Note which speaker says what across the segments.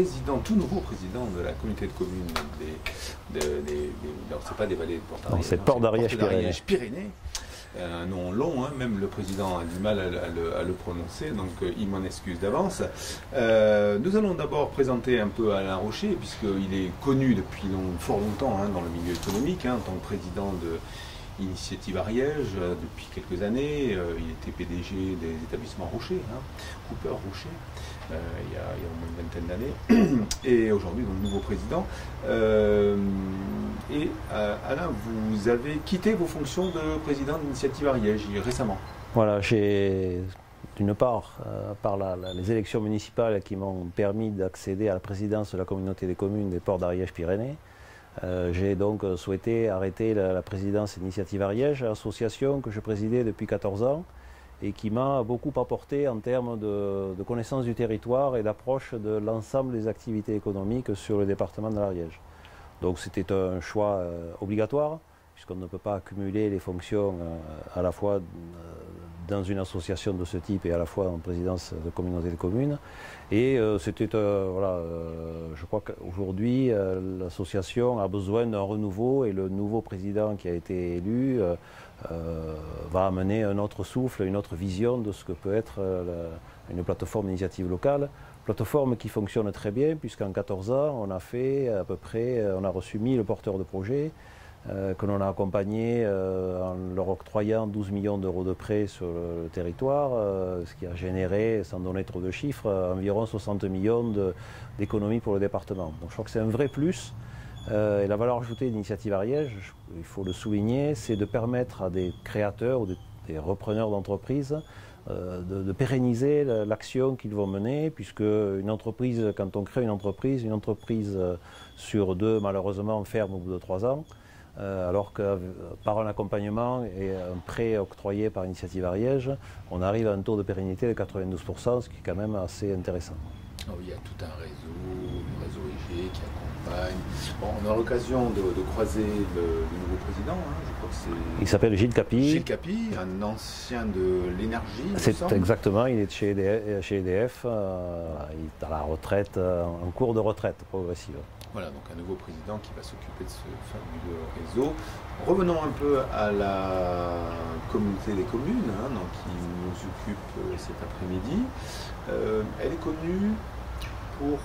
Speaker 1: président, tout nouveau président de la communauté de communes non, c'est pas des vallées de Porte-d'Ariège.
Speaker 2: C'est Port d'Ariège-Pyrénées.
Speaker 1: Un nom long, hein, même le président a du mal à le prononcer, donc il m'en excuse d'avance. Nous allons d'abord présenter un peu Alain Rocher, puisqu'il est connu depuis fort longtemps hein, dans le milieu économique, hein, en tant que président de Initiative Ariège depuis quelques années. Il était PDG des établissements Rocher, hein, Cooper Rocher, il y a au moins une vingtaine d'années, et aujourd'hui donc nouveau président. Alain, vous avez quitté vos fonctions de président d'Initiative Ariège récemment.
Speaker 2: Voilà, j'ai d'une part, les élections municipales qui m'ont permis d'accéder à la présidence de la communauté des communes des Ports d'Ariège-Pyrénées. J'ai donc souhaité arrêter la présidence d'Initiative Ariège, association que je présidais depuis 14 ans et qui m'a beaucoup apporté en termes de connaissance du territoire et d'approche de l'ensemble des activités économiques sur le département de l'Ariège. Donc c'était un choix obligatoire, puisqu'on ne peut pas accumuler les fonctions à la fois dans une association de ce type et à la fois en présidence de communauté de communes. Et c'était, je crois qu'aujourd'hui, l'association a besoin d'un renouveau et le nouveau président qui a été élu va amener un autre souffle, une autre vision de ce que peut être une plateforme d'initiative locale. Plateforme qui fonctionne très bien, puisqu'en 14 ans, on a fait à peu près, on a reçu 1000 porteurs de projets, que l'on a accompagné en leur octroyant 12 millions d'euros de prêts sur le territoire, ce qui a généré, sans donner trop de chiffres, environ 60 millions d'économies pour le département. Donc je crois que c'est un vrai plus. Et la valeur ajoutée d'Initiative Ariège, il faut le souligner, c'est de permettre à des créateurs ou des repreneurs d'entreprises de pérenniser l'action qu'ils vont mener, puisque une entreprise, quand on crée une entreprise sur deux, malheureusement, ferme au bout de 3 ans, alors que par un accompagnement et un prêt octroyé par Initiative Ariège, on arrive à un taux de pérennité de 92%, ce qui est quand même assez intéressant.
Speaker 1: Oh, il y a tout un réseau, le réseau EG qui accompagne. Bon, on aura l'occasion de croiser le nouveau président, hein, je crois que c'est...
Speaker 2: Il s'appelle Gilles Capy.
Speaker 1: Gilles Capy, un ancien de l'énergie.
Speaker 2: C'est exactement, il est de chez EDF, il est à la retraite, en cours de retraite progressive.
Speaker 1: Voilà, donc un nouveau président qui va s'occuper de ce fabuleux réseau. Revenons un peu à la communauté des communes, hein, donc, qui nous occupe cet après-midi. Elle est connue pour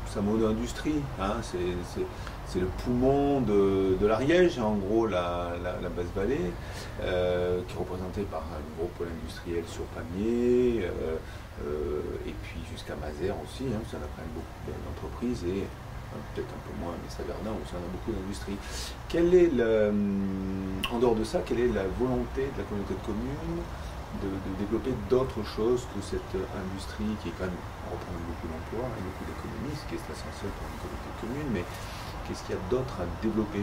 Speaker 1: sa mono-industrie, hein, c'est le poumon de l'Ariège, en gros la Basse-Vallée, qui est représentée par un gros pôle industriel sur Pamiers, et puis jusqu'à Mazères aussi, hein, ça a quand même beaucoup d'entreprises, et peut-être un peu moins à Messagardin, où ça en a beaucoup d'industrie. En dehors de ça, quelle est la volonté de la communauté de communes de développer d'autres choses que cette industrie qui est quand même représente beaucoup d'emplois et beaucoup d'économies, ce qui est essentiel pour une communauté de communes, mais qu'est-ce qu'il y a d'autre à développer?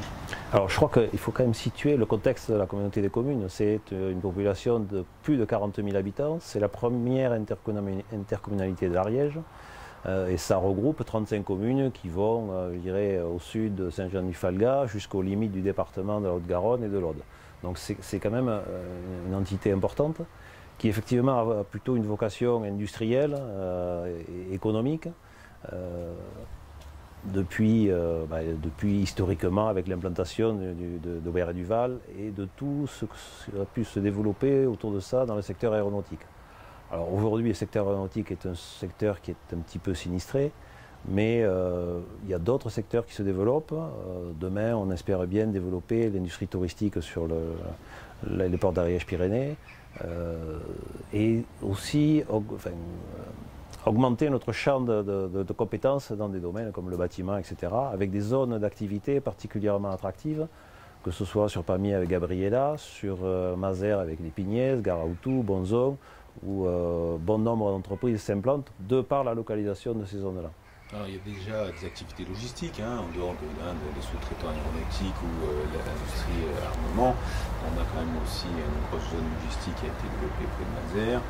Speaker 1: Alors
Speaker 2: je crois qu'il faut quand même situer le contexte de la communauté des communes. C'est une population de plus de 40 000 habitants, c'est la première intercommunalité de l'Ariège. Et ça regroupe 35 communes qui vont, je dirais, au sud de Saint-Jean-du-Falga jusqu'aux limites du département de la Haute-Garonne et de l'Aude. Donc c'est quand même une entité importante qui effectivement a plutôt une vocation industrielle et économique. Depuis historiquement avec l'implantation d'Aubert et Duval et de tout ce qui a pu se développer autour de ça dans le secteur aéronautique. Alors aujourd'hui, le secteur aéronautique est un secteur qui est un petit peu sinistré, mais il y a d'autres secteurs qui se développent. Demain, on espère bien développer l'industrie touristique sur les ports d'Ariège-Pyrénées et aussi augmenter notre champ de compétences dans des domaines comme le bâtiment, etc., avec des zones d'activité particulièrement attractives, que ce soit sur Pamiers avec Gabriela, sur Mazères avec les Pignaises, Garaoutou, Bonzon, où bon nombre d'entreprises s'implantent de par la localisation de ces zones-là.
Speaker 1: Alors, il y a déjà des activités logistiques, hein, en dehors des sous-traitants aéronautiques ou l'industrie armement. On on a quand même aussi une grosse zone logistique qui a été développée près de Mazères.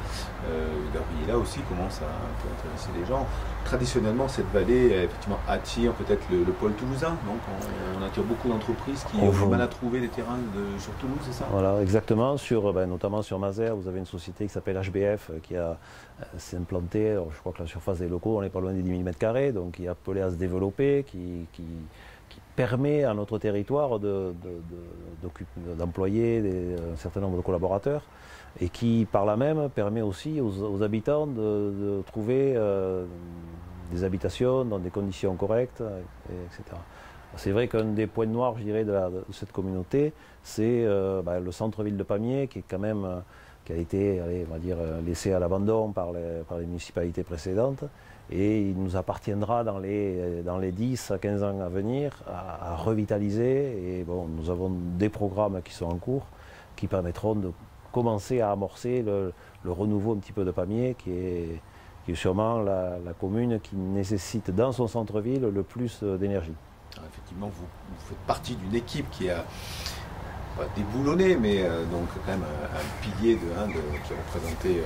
Speaker 1: Gabriela aussi commence à un peu intéresser les gens. Traditionnellement, cette vallée effectivement attire peut-être le pôle toulousain. Donc on attire beaucoup d'entrprises qui ont du mal à trouver des terrains sur Toulouse, c'est ça?
Speaker 2: Voilà, exactement. Notamment sur Mazères, vous avez une société qui s'appelle HBF qui s'est implantée. Alors, je crois que la surface des locaux, on n'est pas loin des 10 000 m², donc qui est appelée à se développer, qui permet à notre territoire d'employer un certain nombre de collaborateurs et qui, par là même, permet aussi aux habitants de trouver des habitations dans des conditions correctes, etc. C'est vrai qu'un des points noirs, je dirais, de cette communauté, c'est le centre-ville de Pamiers, qui est quand même, qui a été, on va dire, laissé à l'abandon par les municipalités précédentes. Et il nous appartiendra dans les 10 à 15 ans à venir à revitaliser. Et bon, nous avons des programmes qui sont en cours qui permettront de commencer à amorcer le renouveau un petit peu de Pamiers, qui est sûrement la commune qui nécessite dans son centre-ville le plus d'énergie.
Speaker 1: Effectivement, vous faites partie d'une équipe qui a déboulonné, mais donc quand même un pilier qui est représenté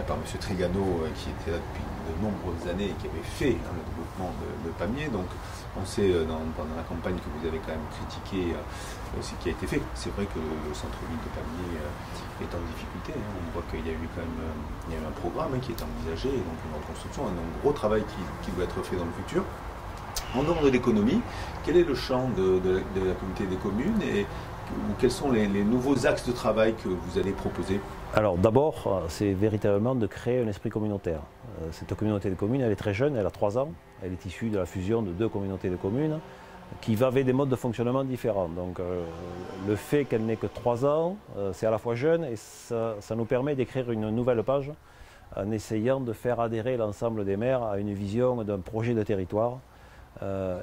Speaker 1: par M. Trigano, qui était là depuis de nombreuses années et qui avait fait le développement de Pamiers. Donc on sait pendant la campagne que vous avez quand même critiqué ce qui a été fait. C'est vrai que le centre-ville de Pamiers est en difficulté. On voit qu'il y a eu quand même un programme qui est envisagé, et donc une reconstruction, un gros travail qui doit être fait dans le futur. En dehors de l'économie, quel est le champ de la communauté des communes et quels sont les nouveaux axes de travail que vous allez proposer?
Speaker 2: Alors d'abord, c'est véritablement de créer un esprit communautaire. Cette communauté de communes, elle est très jeune, elle a 3 ans. Elle est issue de la fusion de 2 communautés de communes qui avaient des modes de fonctionnement différents. Donc le fait qu'elle n'ait que 3 ans, c'est à la fois jeune et ça nous permet d'écrire une nouvelle page en essayant de faire adhérer l'ensemble des maires à une vision d'un projet de territoire.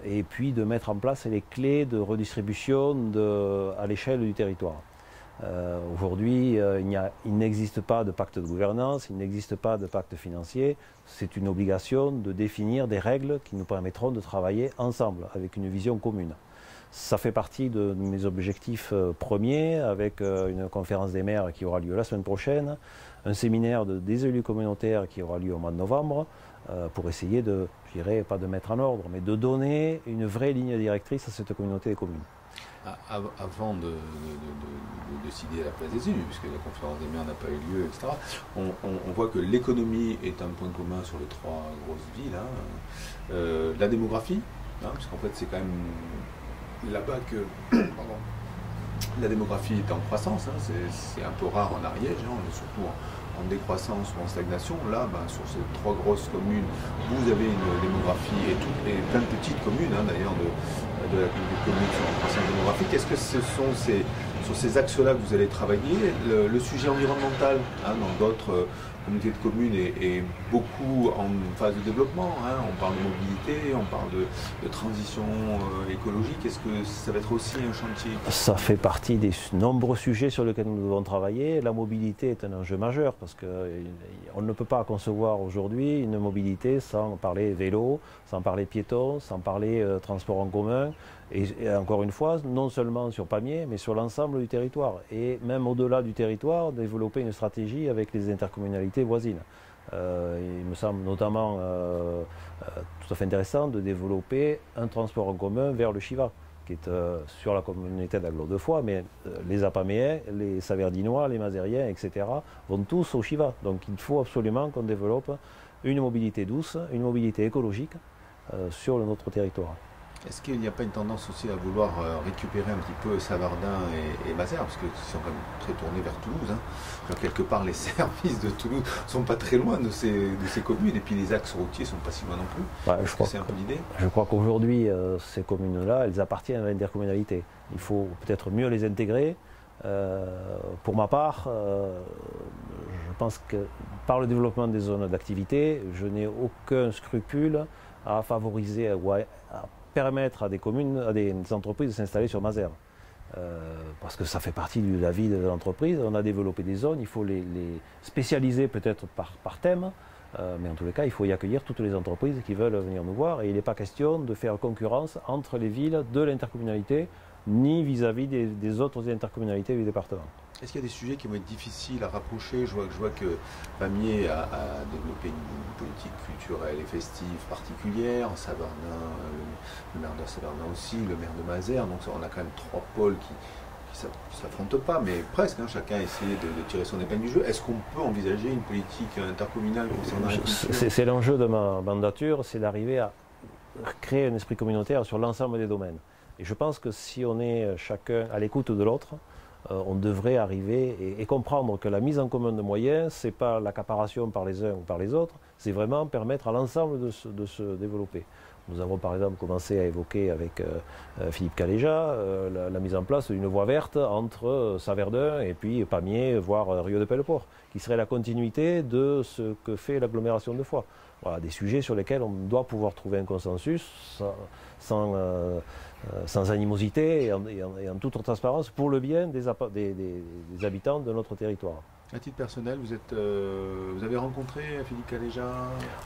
Speaker 2: Et puis de mettre en place les clés de redistribution à l'échelle du territoire. Aujourd'hui, il n'existe pas de pacte de gouvernance, il n'existe pas de pacte financier. C'est une obligation de définir des règles qui nous permettront de travailler ensemble, avec une vision commune. Ça fait partie de mes objectifs premiers, avec une conférence des maires qui aura lieu la semaine prochaine, un séminaire des élus communautaires qui aura lieu au mois de novembre, pour essayer de, je dirais, pas de mettre en ordre, mais de donner une vraie ligne directrice à cette communauté des communes.
Speaker 1: Avant de décider à la place des élus, puisque la conférence des maires n'a pas eu lieu, etc., on voit que l'économie est un point commun sur les 3 grosses villes. La démographie, puisqu'en fait c'est quand même là-bas que la démographie est en croissance, c'est un peu rare en Ariège, on est surtout en décroissance ou en stagnation. Là, sur ces 3 grosses communes, vous avez une démographie et plein de petites communes d'ailleurs de la communauté de communes qui sont en croissance démographique. Est-ce que ce sont sur ces axes-là que vous allez travailler? Le sujet environnemental dans d'autres communauté de communes est beaucoup en phase de développement. On parle de mobilité, on parle de transition écologique. Est-ce que ça va être aussi un chantier?
Speaker 2: Ça fait partie des nombreux sujets sur lesquels nous devons travailler. La mobilité est un enjeu majeur parce qu'on ne peut pas concevoir aujourd'hui une mobilité sans parler vélo, sans parler piéton, sans parler transport en commun. Et encore une fois, non seulement sur Pamiers, mais sur l'ensemble du territoire. Et même au-delà du territoire, développer une stratégie avec les intercommunalités voisines. Il me semble notamment tout à fait intéressant de développer un transport en commun vers le Chiva, qui est sur la communauté d'Aglo de Foix, mais les Apaméens, les Saverdinois, les Mazériens, etc. vont tous au Chiva. Donc il faut absolument qu'on développe une mobilité douce, une mobilité écologique sur notre territoire.
Speaker 1: Est-ce qu'il n'y a pas une tendance aussi à vouloir récupérer un petit peu Savardin et Mazères, parce qu'ils sont quand même très tournés vers Toulouse. Alors, quelque part, les services de Toulouse ne sont pas très loin de ces communes, et puis les axes routiers ne sont pas si loin non plus.
Speaker 2: Je crois
Speaker 1: c'est un peu l'idée.
Speaker 2: Je crois qu'aujourd'hui, ces communes-là, elles appartiennent à l'intercommunalité. Il faut peut-être mieux les intégrer. Pour ma part, je pense que par le développement des zones d'activité, je n'ai aucun scrupule à favoriser ou à permettre à des communes, à des entreprises de s'installer sur Mazères. Parce que ça fait partie de la vie de l'entreprise. On a développé des zones, il faut les spécialiser peut-être par thème, mais en tous les cas, il faut y accueillir toutes les entreprises qui veulent venir nous voir. Et il n'est pas question de faire concurrence entre les villes de l'intercommunalité ni vis-à-vis des autres intercommunalités du département.
Speaker 1: Est-ce qu'il y a des sujets qui vont être difficiles à rapprocher? Je vois que Pamiers a développé une politique culturelle et festive particulière, Saverdun, le maire de Saverdun aussi, le maire de Mazères, donc on a quand même trois pôles qui ne s'affrontent pas, mais presque, hein, chacun essaie de tirer son épingle du jeu. Est-ce qu'on peut envisager une politique intercommunale concernant la culture?
Speaker 2: C'est l'enjeu de ma mandature, c'est d'arriver à créer un esprit communautaire sur l'ensemble des domaines. Et je pense que si on est chacun à l'écoute de l'autre, on devrait arriver et comprendre que la mise en commun de moyens, ce n'est pas l'accaparation par les uns ou par les autres, c'est vraiment permettre à l'ensemble de se développer. Nous avons par exemple commencé à évoquer avec Philippe Caléja la mise en place d'une voie verte entre Saverdun et puis Pamiers, voire Rieux de Pelleport, qui serait la continuité de ce que fait l'agglomération de Foix. Voilà, des sujets sur lesquels on doit pouvoir trouver un consensus sans animosité et en toute transparence pour le bien des habitants de notre territoire.
Speaker 1: À titre personnel, vous avez rencontré Philippe Caléja?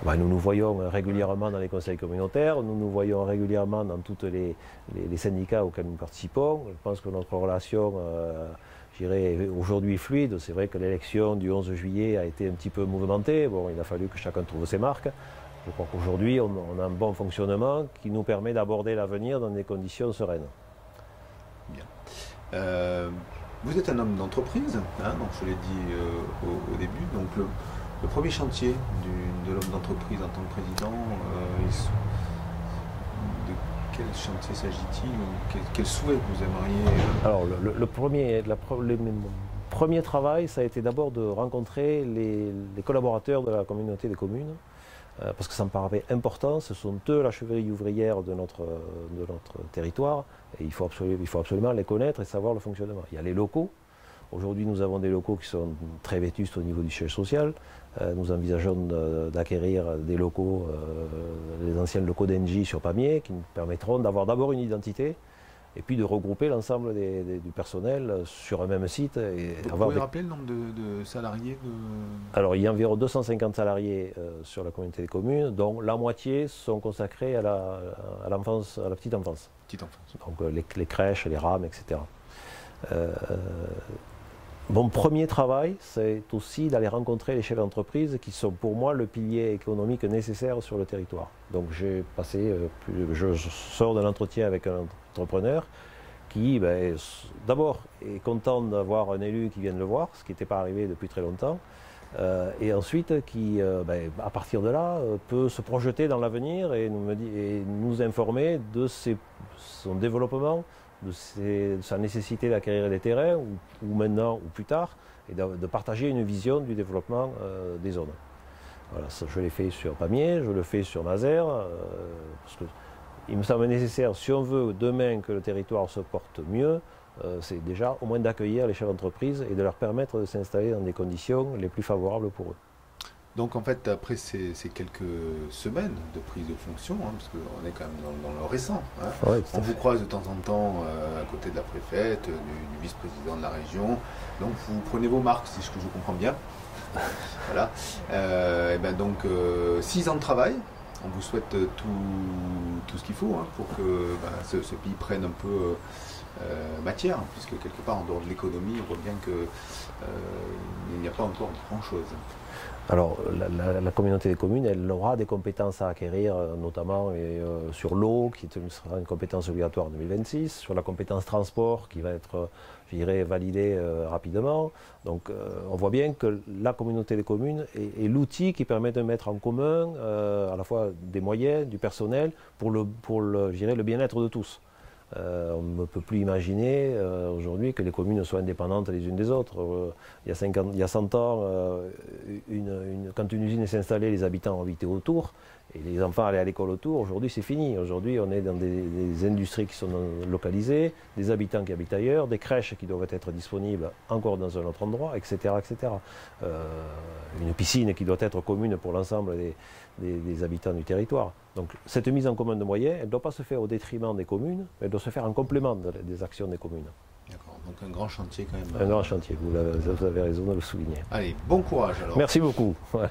Speaker 2: Nous nous voyons régulièrement dans les conseils communautaires, nous nous voyons régulièrement dans tous les syndicats auxquels nous participons. Je pense que notre relation, je dirais, aujourd'hui fluide. C'est vrai que l'élection du 11 juillet a été un petit peu mouvementée. Bon, il a fallu que chacun trouve ses marques. Je crois qu'aujourd'hui, on a un bon fonctionnement qui nous permet d'aborder l'avenir dans des conditions sereines.
Speaker 1: Bien. Vous êtes un homme d'entreprise, hein, donc je l'ai dit au début. Donc le premier chantier de l'homme d'entreprise en tant que président, de quel chantier s'agit-il? Quel souhait vous aimeriez?
Speaker 2: Alors le premier travail, ça a été d'abord de rencontrer les collaborateurs de la communauté des communes, parce que ça me paraît important. Ce sont eux la chevalerie ouvrière de notre territoire, et il faut absolument les connaître et savoir le fonctionnement. Il y a les locaux. Aujourd'hui, nous avons des locaux qui sont très vétustes au niveau du siège social. Nous envisageons d'acquérir des locaux, les anciens locaux d'Engie sur Pamiers, qui nous permettront d'avoir d'abord une identité, et puis de regrouper l'ensemble du personnel sur un même site.
Speaker 1: Vous pouvez rappeler le nombre de salariés
Speaker 2: Alors, il y a environ 250 salariés sur la communauté des communes, dont la moitié sont consacrés à la petite enfance. Donc les crèches, les rames, etc. Mon premier travail, c'est aussi d'aller rencontrer les chefs d'entreprise qui sont pour moi le pilier économique nécessaire sur le territoire. Donc je sors d'un entretien avec un entrepreneur qui, d'abord, est content d'avoir un élu qui vienne le voir, ce qui n'était pas arrivé depuis très longtemps, et ensuite qui, à partir de là, peut se projeter dans l'avenir et nous informer de son développement, de sa nécessité d'acquérir des terrains, ou maintenant ou plus tard, et de partager une vision du développement des zones. Voilà, ça, je l'ai fait sur Pamiers, je le fais sur Mazères, parce que il me semble nécessaire, si on veut demain que le territoire se porte mieux, c'est déjà au moins d'accueillir les chefs d'entreprise et de leur permettre de s'installer dans des conditions les plus favorables pour eux.
Speaker 1: Donc en fait, après ces quelques semaines de prise de fonction, hein, parce qu'on est quand même dans le récent, hein, ouais, on vous croise de temps en temps à côté de la préfète, du vice-président de la région, donc vous prenez vos marques, si je comprends bien. Voilà. 6 ans de travail. On vous souhaite tout ce qu'il faut, hein, pour que ce pays prenne un peu matière, puisque quelque part en dehors de l'économie, on voit bien qu'il n'y a pas encore grand-chose.
Speaker 2: Alors la communauté des communes, elle aura des compétences à acquérir, notamment sur l'eau, qui sera une compétence obligatoire en 2026, sur la compétence transport, qui va être, je dirais, validée rapidement. Donc on voit bien que la communauté des communes est l'outil qui permet de mettre en commun à la fois des moyens, du personnel, pour le bien-être de tous. On ne peut plus imaginer aujourd'hui que les communes soient indépendantes les unes des autres. Il y a 100 ans, quand une usine s'est installée, les habitants habitaient autour et les enfants allaient à l'école autour. Aujourd'hui, c'est fini. Aujourd'hui, on est dans des industries qui sont localisées, des habitants qui habitent ailleurs, des crèches qui doivent être disponibles encore dans un autre endroit, etc. etc. Une piscine qui doit être commune pour l'ensemble des habitants du territoire. Donc cette mise en commun de moyens, elle ne doit pas se faire au détriment des communes, mais elle doit se faire en complément des actions des communes.
Speaker 1: D'accord, donc un grand chantier quand même.
Speaker 2: Un grand chantier, vous avez raison de le souligner.
Speaker 1: Allez, bon courage alors.
Speaker 2: Merci beaucoup. Voilà.